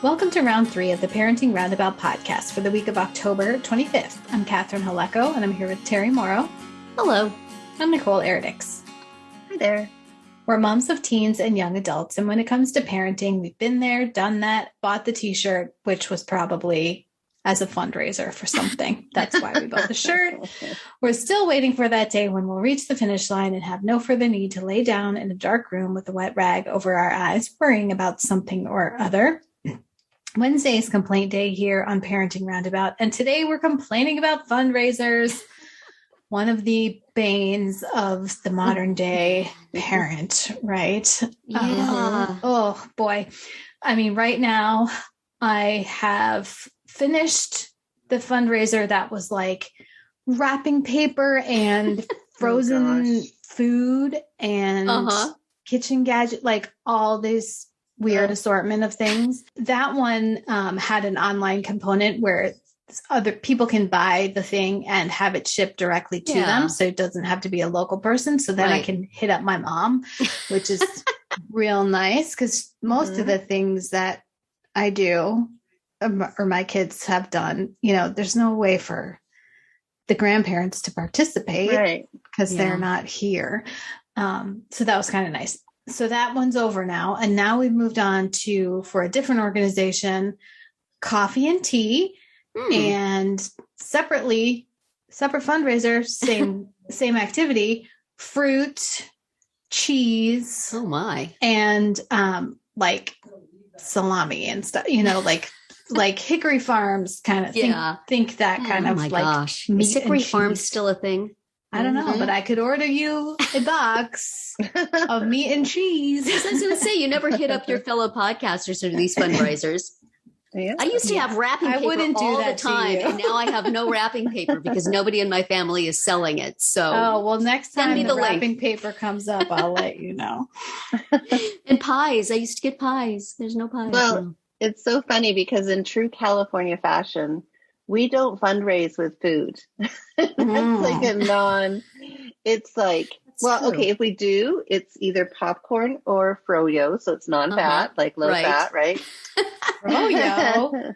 Welcome to round 3 of the Parenting Roundabout podcast for the week of October 25th. I'm Catherine Haleko, and I'm here with Terry Morrow. Hello. I'm Nicole Erdix. Hi there. We're moms of teens and young adults, and when it comes to parenting, we've been there, done that, bought the t-shirt, which was probably as a fundraiser for something. That's why we bought the shirt. We're still waiting for that day when we'll reach the finish line and have no further need to lay down in a dark room with a wet rag over our eyes, worrying about something or other. Wednesday is complaint day here on Parenting Roundabout, and today we're complaining about fundraisers, one of the banes of the modern day parent, right? Yeah. Oh boy. I mean, right now I have finished the fundraiser that was like wrapping paper and frozen food and kitchen gadget, like all this weird assortment of things. That one had an online component where other people can buy the thing and have it shipped directly to them. So it doesn't have to be a local person. So then I can hit up my mom, which is real nice because most of the things that I do or my kids have done, you know, there's no way for the grandparents to participate because they're not here. So that was kind of nice. So that one's over now. And now we've moved on to, for a different organization, coffee and tea. And separate fundraiser, same activity, fruit, cheese. Oh my. And like salami and stuff, you know, like Hickory Farms kind of think that kind of like gosh. Is Hickory Farms still a thing? I don't know, but I could order you a box of meat and cheese. I was going to say, you never hit up your fellow podcasters or these fundraisers. Yeah. I used to have wrapping paper all the time, and now I have no wrapping paper because nobody in my family is selling it. So, next time the wrapping paper comes up, I'll let you know. And pies. I used to get pies. There's no pies. Well, it's so funny because in true California fashion, we don't fundraise with food. It's like it's like, if we do, it's either popcorn or froyo. So it's non-fat, like low fat, right? Froyo?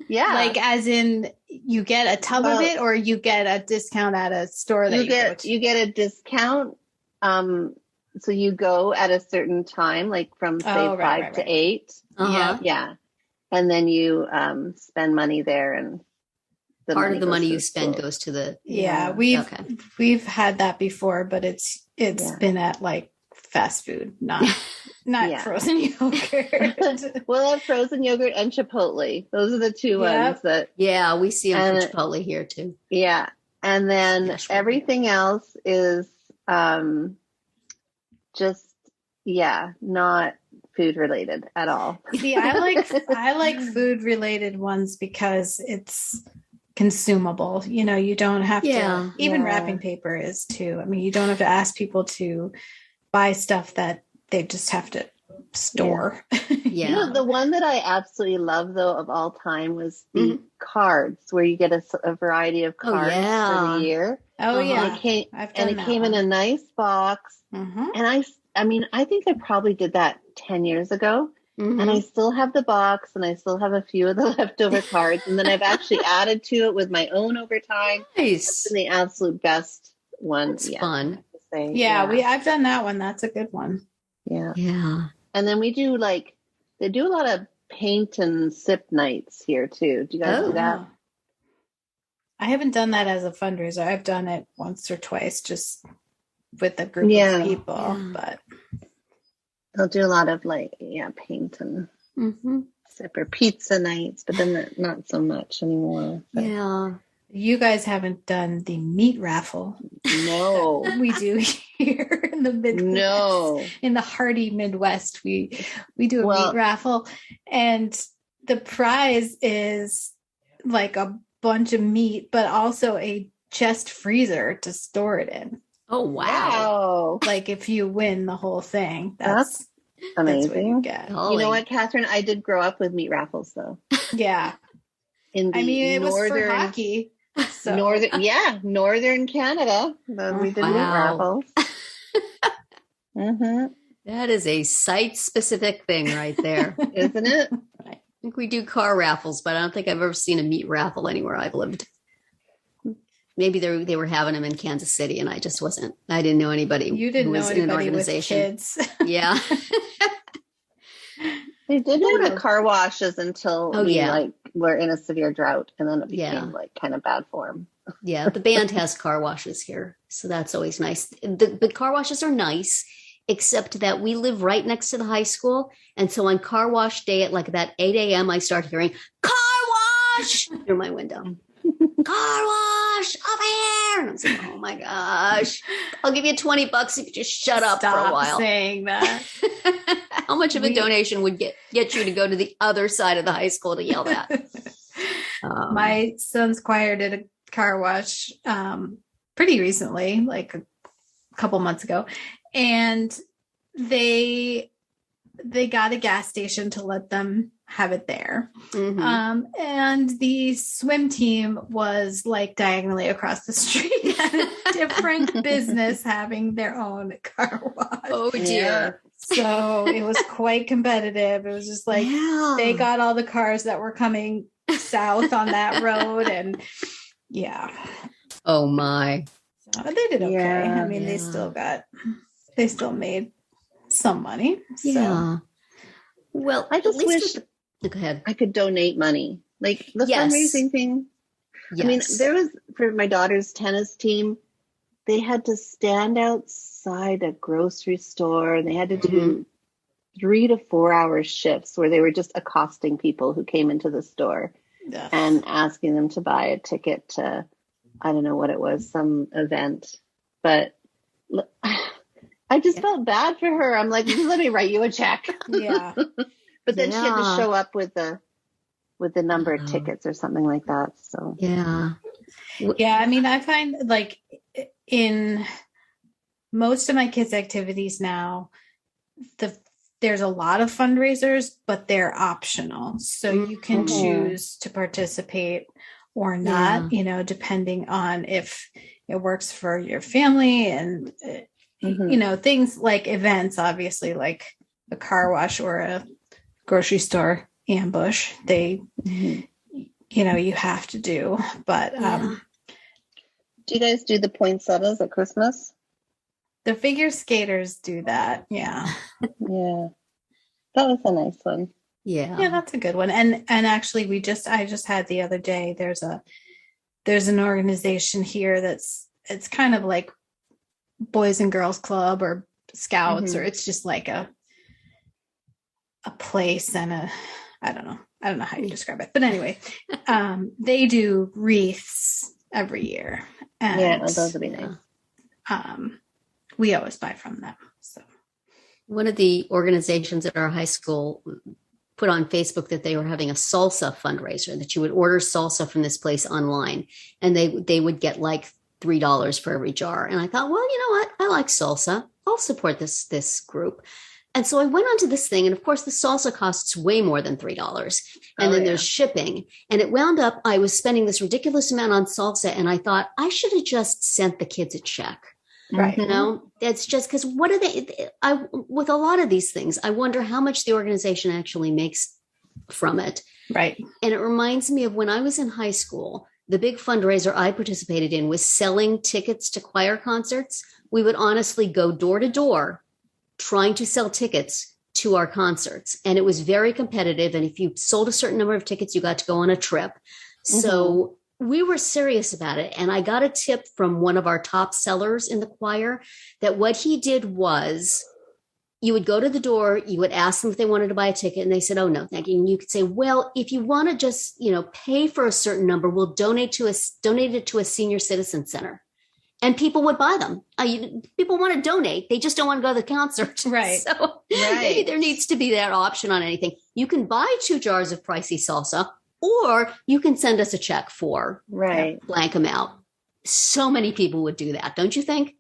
Yeah. Like as in you get a tub of it or you get a discount at a store that you get a discount. So you go at a certain time, like from say 5 to 8. Yeah. And then you spend money there, and part of the money you spend goes to the we've had that before, but it's been at like fast food, not frozen yogurt. We'll have frozen yogurt and Chipotle. Those are the two ones that we see them for Chipotle here too. Yeah. And then everything else is not food related at all. See, I like food related ones because it's consumable. You know, you don't have to, even wrapping paper is too. I mean, you don't have to ask people to buy stuff that they just have to store. You know, the one that I absolutely love though of all time was the cards, where you get a variety of cards for the year. And it came in a nice box. And I think I probably did that 10 years ago. And I still have the box, and I still have a few of the leftover cards. And then I've actually added to it with my own over time. Nice. It's the absolute best one. It's fun. I've done that one. That's a good one. Yeah. Yeah. And then we do they do a lot of paint and sip nights here too. Do you guys do that? I haven't done that as a fundraiser. I've done it once or twice just with a group of people, but they'll do a lot of paint and sip or pizza nights, but then not so much anymore. But. Yeah. You guys haven't done the meat raffle. No. We do here in the Midwest. No. In the hardy Midwest, we do a meat raffle, and the prize is like a bunch of meat, but also a chest freezer to store it in. Oh, wow. Like if you win the whole thing, that's amazing. That's what you get. You know what, Catherine? I did grow up with meat raffles though. Yeah. It was for hockey. So. Northern Canada. We did meat raffles. That is a site-specific thing right there. Isn't it? Right. think we do car raffles, but I don't think I've ever seen a meat raffle anywhere I've lived. Maybe they were having them in Kansas City, and I didn't know anybody. You didn't know anybody with kids. Yeah. They did do the car washes until were in a severe drought, and then it became kind of bad form. Yeah, the band has car washes here, so that's always nice. The car washes are nice, except that we live right next to the high school, and so on car wash day at like about 8 a.m., I start hearing car wash through my window. Car wash up here, and I'm saying, "Oh my gosh, I'll give you $20 if you just shut up for a while." Saying that. How much of a donation would get you to go to the other side of the high school to yell that? My son's choir did a car wash pretty recently, like a couple months ago, and they got a gas station to let them have it there. Mm-hmm. And the swim team was like diagonally across the street at a different business having their own car wash. Oh dear. So it was quite competitive. It was just like they got all the cars that were coming south on that road, and oh my. So they did okay. I mean, they still made some money. So. Yeah. Well, I just wish go ahead. I could donate money. Like the fundraising thing. Yes. I mean, there was for my daughter's tennis team, they had to stand outside a grocery store, and they had to do 3 to 4 hour shifts where they were just accosting people who came into the store and asking them to buy a ticket to, I don't know what it was, some event. But I just felt bad for her. I'm like, let me write you a check. Yeah. But then she had to show up with the number of tickets or something like that. So yeah. I mean, I find like in most of my kids' activities now, there's a lot of fundraisers, but they're optional. So you can choose to participate or not, depending on if it works for your family and, things like events, obviously, like a car wash or a grocery store ambush, they, you have to do. But do you guys do the poinsettias at Christmas? The figure skaters do that. Yeah. Yeah. That was a nice one. Yeah. Yeah, that's a good one. And actually I just had the other day, there's an organization here it's kind of like Boys and Girls Club or Scouts, or it's just like a place and I don't know how you describe it, but anyway, they do wreaths every year, and those would be nice. We always buy from them. So one of the organizations at our high school put on Facebook that they were having a salsa fundraiser, that you would order salsa from this place online, and they would get like $3 for every jar. And I thought, well, you know what? I like salsa. I'll support this group. And so I went onto this thing, and of course the salsa costs way more than $3. And then there's shipping. And it wound up, I was spending this ridiculous amount on salsa, and I thought I should have just sent the kids a check. Right. It's just because what are they, with a lot of these things, I wonder how much the organization actually makes from it. Right. And it reminds me of when I was in high school, the big fundraiser I participated in was selling tickets to choir concerts. We would honestly go door to door trying to sell tickets to our concerts. And it was very competitive. And if you sold a certain number of tickets, you got to go on a trip. So we were serious about it. And I got a tip from one of our top sellers in the choir that what he did was you would go to the door, you would ask them if they wanted to buy a ticket, and they said, oh, no, thank you. And you could say, well, if you want to just, pay for a certain number, we'll donate it to a senior citizen center. And people would buy them. People want to donate. They just don't want to go to the concert. Right. So maybe there needs to be that option on anything. You can buy 2 jars of pricey salsa, or you can send us a check for blank amount. So many people would do that, don't you think?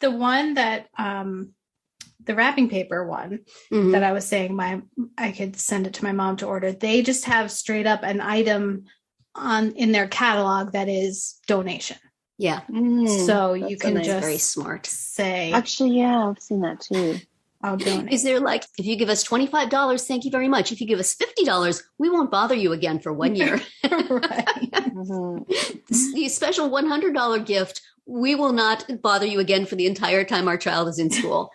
The one that, the wrapping paper one that I was saying, I could send it to my mom to order. They just have straight up an item in their catalog that is donation. Yeah. So you can just very smart. say, actually, I've seen that too. I'll donate. Is there like, if you give us $25, thank you very much. If you give us $50, we won't bother you again for 1 year. Right. The special $100 gift, we will not bother you again for the entire time our child is in school.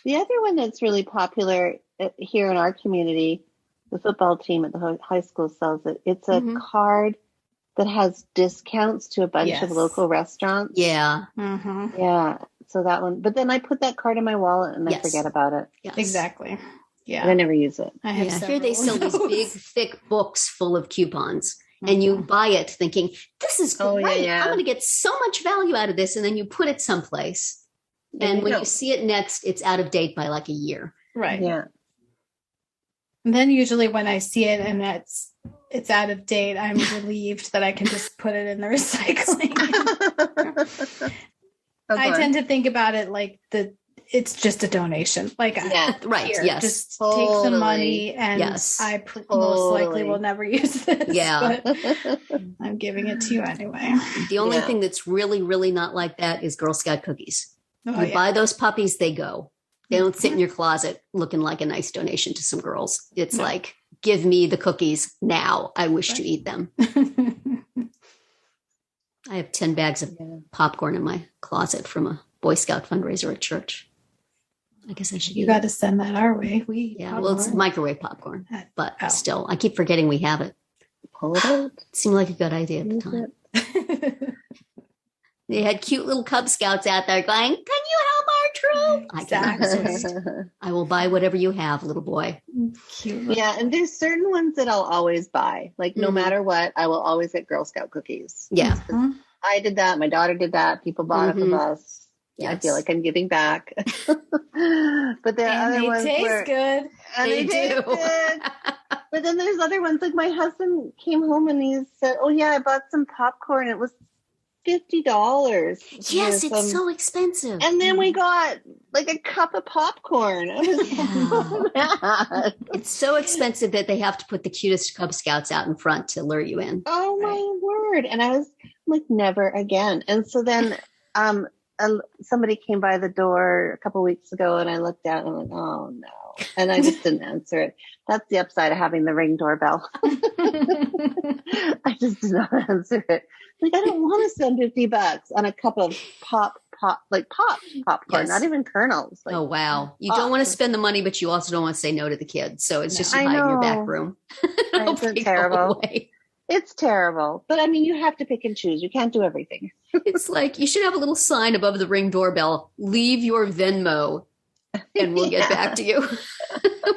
The other one that's really popular here in our community, the football team at the high school sells it. It's a card that has discounts to a bunch of local restaurants. Yeah. Yeah. So that one, but then I put that card in my wallet and I forget about it. Yes. Exactly. Yeah. And I never use it. I have here they sell these big, thick books full of coupons. And you buy it thinking, this is great. I'm going to get so much value out of this. And then you put it someplace. And when you see it next, it's out of date by like a year. Right. Yeah. And then usually when I see it and it's out of date, I'm relieved that I can just put it in the recycling. I tend to think about it like it's just a donation. Like, right. Here, yes. Just take the money and I most likely will never use this. Yeah. But I'm giving it to you anyway. The only thing that's really, really not like that is Girl Scout cookies. You buy those puppies, they go. They don't sit in your closet looking like a nice donation to some girls. It's like, give me the cookies now. I wish to eat them. I have 10 bags of popcorn in my closet from a Boy Scout fundraiser at church. I guess I should. You got to send that our way. Well, it's microwave popcorn, but still, I keep forgetting we have it. Pull it out. It seemed like a good idea at the time. They had cute little Cub Scouts out there going, "Can you help our troop?" Exactly. I will buy whatever you have, little boy. Cute. Yeah, and there's certain ones that I'll always buy. Like no matter what, I will always get Girl Scout cookies. Yeah. I did that. My daughter did that. People bought it from us. Yes. I feel like I'm giving back. But there are other ones taste good. And they taste good. But then there's other ones. Like my husband came home and he said, "Oh yeah, I bought some popcorn. It was $50." Yes, it's so expensive. And then we got like a cup of popcorn. I was so mad. It's so expensive that they have to put the cutest Cub Scouts out in front to lure you in. Oh my word. And I was like, never again. And so then somebody came by the door a couple weeks ago and I looked out and I'm like, oh no. And I just didn't answer it. That's the upside of having the Ring doorbell. I just did not answer it. Like, I don't want to spend $50 on a cup of popped popcorn, not even kernels. Like, oh, wow. You don't want to spend the money, but you also don't want to say no to the kids. So it's just you hide in your back room. It's terrible. It's terrible. But I mean, you have to pick and choose. You can't do everything. It's like you should have a little sign above the Ring doorbell. Leave your Venmo and we'll get back to you.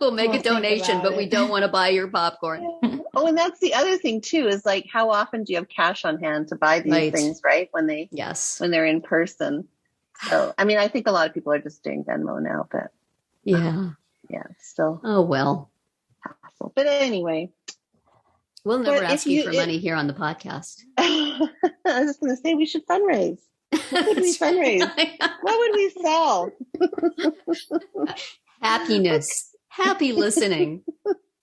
We'll make a donation, but we don't want to buy your popcorn. Oh, and that's the other thing too, is like, how often do you have cash on hand to buy these things, right? When they're in person. So, I mean, I think a lot of people are just doing Venmo now, but still. Oh, well. Hassle. But anyway. We'll never ask you for money here on the podcast. I was just going to say we should fundraise. What would we fundraise? What would we sell? Happiness. Happy listening.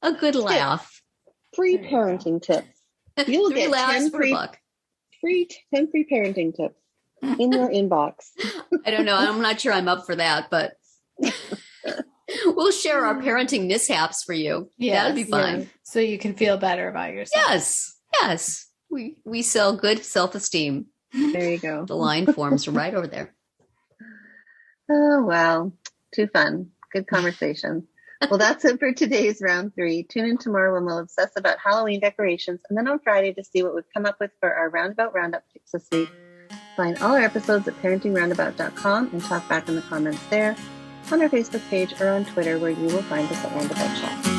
A good laugh. Free parenting tips. You'll get 10 free parenting tips in your inbox. I don't know. I'm not sure I'm up for that, but we'll share our parenting mishaps for you. Yeah, that'd be fun. Yeah. So you can feel better about yourself. Yes. We sell good self-esteem. There you go. The line forms right over there. Oh, wow. Too fun. Good conversation. Well, that's it for today's round 3. Tune in tomorrow when we'll obsess about Halloween decorations, and then on Friday to see what we've come up with for our Roundabout Roundup picks this week. Find all our episodes at parentingroundabout.com and talk back in the comments there, on our Facebook page, or on Twitter, where you will find us at Roundabout Chat.